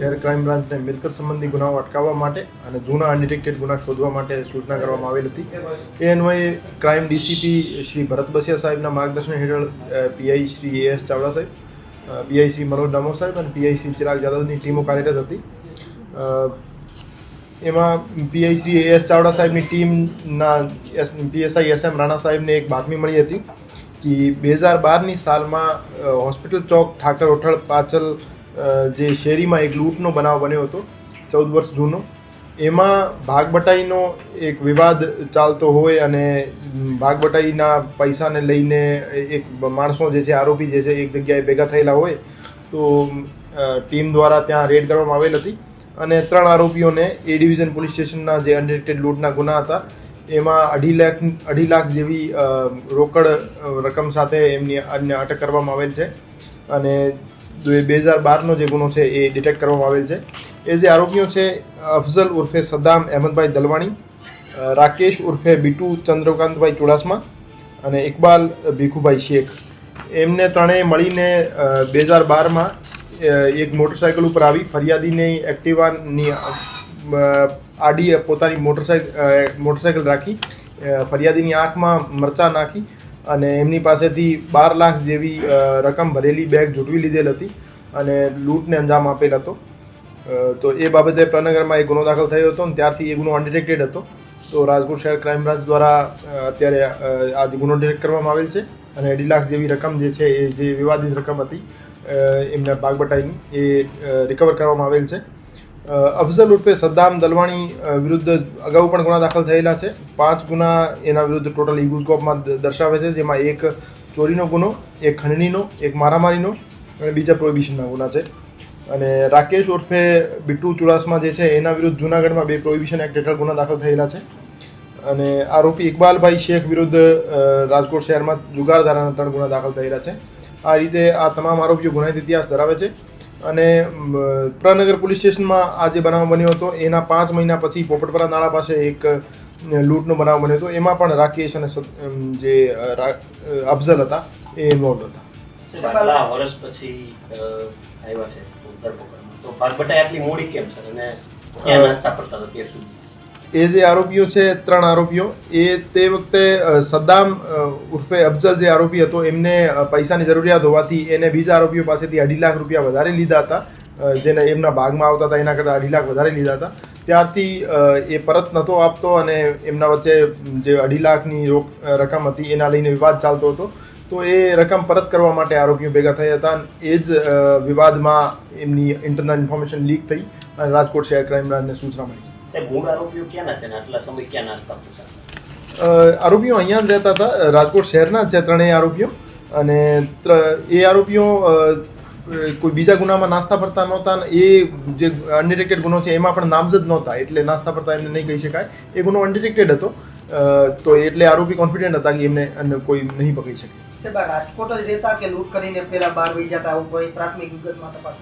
શહેર ક્રાઇમ બ્રાન્ચને મિલકત સંબંધી ગુનાઓ અટકાવવા માટે અને જૂના અનડિટેક્ટેડ ગુના શોધવા માટે સૂચના કરવામાં આવેલ હતી. એ અન્વયે ક્રાઇમ ડીસીપી શ્રી ભરત બસિયા સાહેબના માર્ગદર્શન હેઠળ પીઆઈ શ્રી AS ચાવડા સાહેબ, પીઆઈ શ્રી મનોજ ડામોર સાહેબ અને પીઆઈ શ્રી ચિરાગ જાદવની ટીમો કાર્યરત હતી. એમાં પીઆઈ શ્રી AS ચાવડા સાહેબની ટીમના PSI SM રાણા સાહેબને એક બાતમી મળી હતી કે 2012ની સાલમાં હોસ્પિટલ ચોક ઠાકર હોટલ પાછળ જે શેરીમાં એક લૂંટનો બનાવ બન્યો હતો 14 વર્ષ જૂનો. એમાં ભાગબટાઈનો એક વિવાદ ચાલતો હોય અને ભાગબટાઈના પૈસાને લઈને એક માણસો જે છે આરોપી જે છે એક જગ્યાએ ભેગા થયેલા હોય તો ટીમ દ્વારા ત્યાં રેડ કરવામાં આવેલ હતી અને 3 આરોપીઓને A ડિવિઝન પોલીસ સ્ટેશનના જે અનડિટેક્ટેડ લૂંટના ગુના હતા એમાં 2.5 લાખ જેવી રોકડ રકમ સાથે એમની અટક કરવામાં આવેલ છે અને 2012નો જે ગુનો છે એ ડિટેક્ટ કરવામાં આવેલ છે. એ જે આરોપીઓ છે અફઝલ ઉર્ફે સદ્દામ અહેમદભાઈ દલવાણી, રાકેશ ઉર્ફે બીટુ ચંદ્રકાંતભાઈ ચુડાસમા અને ઇકબાલ ભીખુભાઈ શેખ, એમને ત્રણેય મળીને 2012માં એક મોટરસાઇકલ ઉપર આવી ફરિયાદીની એક્ટિવાની આડી પોતાની મોટરસાઇકલ રાખી ફરિયાદીની આંખમાં મરચાં નાખી અને એમની પાસેથી 12 લાખ જેવી રકમ ભરેલી બેગ ઝૂંટવી લીધેલ હતી અને લૂંટને અંજામ આપેલ હતો. તો એ બાબતે પ્રનગરમાં એક ગુનો દાખલ થયો હતો અને ત્યારથી એ ગુનો અનડિટેક્ટેડ હતો. તો રાજકોટ શહેર ક્રાઇમ બ્રાન્ચ દ્વારા અત્યારે આ જે ગુનો ડિટેક્ટ કરવામાં આવેલ છે અને 2.5 લાખ જેવી રકમ જે છે એ જે વિવાદિત રકમ હતી એમના ભાગબટાઈની એ રિકવર કરવામાં આવેલ છે. અફઝલ ઉર્ફે સદ્દામ દલવાણી વિરુદ્ધ અગાઉ પણ ગુના દાખલ થયેલા છે. 5 ગુના એના વિરુદ્ધ ટોટલ ઈગુસ્કોપમાં દર્શાવે છે, જેમાં એક ચોરીનો ગુનો, એક ખંડણીનો, એક મારામારીનો અને બીજા પ્રોહિબિશનના ગુના છે. અને રાકેશ ઉર્ફે બીટુ ચુડાસમા જે છે એના વિરુદ્ધ જૂનાગઢમાં 2 પ્રોહિબિશન એક્ટ હેઠળ ગુના દાખલ થયેલા છે. અને આરોપી ઇકબાલભાઈ શેખ વિરુદ્ધ રાજકોટ શહેરમાં જુગાર ધારાના 3 ગુના દાખલ થયેલા છે. આ રીતે આ તમામ આરોપીઓ ગુનાહિત ઇતિહાસ ધરાવે છે. અને પ્રનગર પોલીસ સ્ટેશનમાં આ જે બનાવ બન્યો હતો એના 5 મહિના પછી પોપટપરા નાળા પાસે એક લૂંટનો બનાવ બન્યો હતો. એમાં પણ રાકેશ અને જે અફઝલ હતા એ ઇન્વોલ્વ હતા. કેટલા વર્ષ પછી આવ્યા છે ધરપકડમાં, તો ભાગબટાઈ આટલી મોડી કેમ છે અને ક્યાં નાસ્તા પડતા હતા ત્યાં સુધી? એ જે આરોપીઓ છે 3 આરોપીઓ એ તે વખતે સદ્દામ ઉર્ફે અફઝલ જે આરોપી હતો એમને પૈસાની જરૂરિયાત હોવાથી એને બીજા આરોપીઓ પાસેથી 2.5 લાખ રૂપિયા વધારે લીધા હતા, જેને એમના ભાગમાં આવતા હતા એના કરતાં 2.5 લાખ વધારે લીધા હતા. ત્યારથી એ પરત નહોતો આપતો અને એમના વચ્ચે જે 2.5 લાખની રકમ હતી એના લઈને વિવાદ ચાલતો હતો. તો એ રકમ પરત કરવા માટે આરોપીઓ ભેગા થયા હતા. એ જ વિવાદમાં એમની ઇન્ટરનલ ઇન્ફોર્મેશન લીક થઈ અને રાજકોટ શહેર ક્રાઇમ બ્રાન્ચને સૂચના મળી. મૂળ આરોપીઓ ક્યાંના છે ને આટલા સમય ક્યાં નાસ્તા કરતા? આરોપીઓ અહીંયા જ રહેતા હતા, રાજકોટ શહેરના છે 3 આરોપીઓ. અને એ આરોપીઓ કોઈ બીજા ગુનામાં નાસ્તા ફરતા નહોતા અને એ જે અનડિટેક્ટેડ ગુનો છે એમાં પણ નામઝદ નહોતા, એટલે નાસ્તા ફરતા એમને નહીં કહી શકાય. એ ગુનો અનડિટેક્ટેડ હતો તો એટલે આરોપી કોન્ફિડન્ટ હતા કે એમને કોઈ નહીં પકડી શકે. રાજકોટ જ રહેતા કે લૂંટ કરીને પેલા બહાર વહી જતા આવું કોઈ પ્રાથમિક વિગતમાં તપાસ?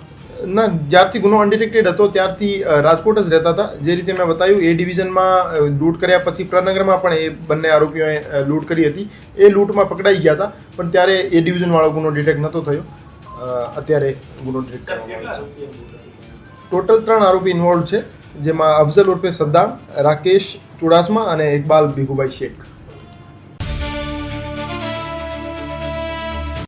ના, જ્યારથી ગુનો અનડિટેક્ટેડ હતો ત્યારથી રાજકોટ જ રહેતા હતા. જે રીતે મેં બતાવ્યું A ડિવિઝનમાં લૂંટ કર્યા પછી પ્રનગરમાં પણ એ બંને આરોપીઓએ લૂંટ કરી હતી. એ લૂંટમાં પકડાઈ ગયા હતા પણ ત્યારે A ડિવિઝનવાળો ગુનો ડિટેક્ટ નહોતો થયો. અત્યારે ગુનો ડિટેક્ટ કરવામાં આવ્યો છે. ટોટલ 3 આરોપી ઇન્વોલ્વ છે, જેમાં અફઝલ ઉર્ફે સદ્દામ, રાકેશ ચુડાસમા અને ઇકબાલ ભીખુભાઈ શેખ.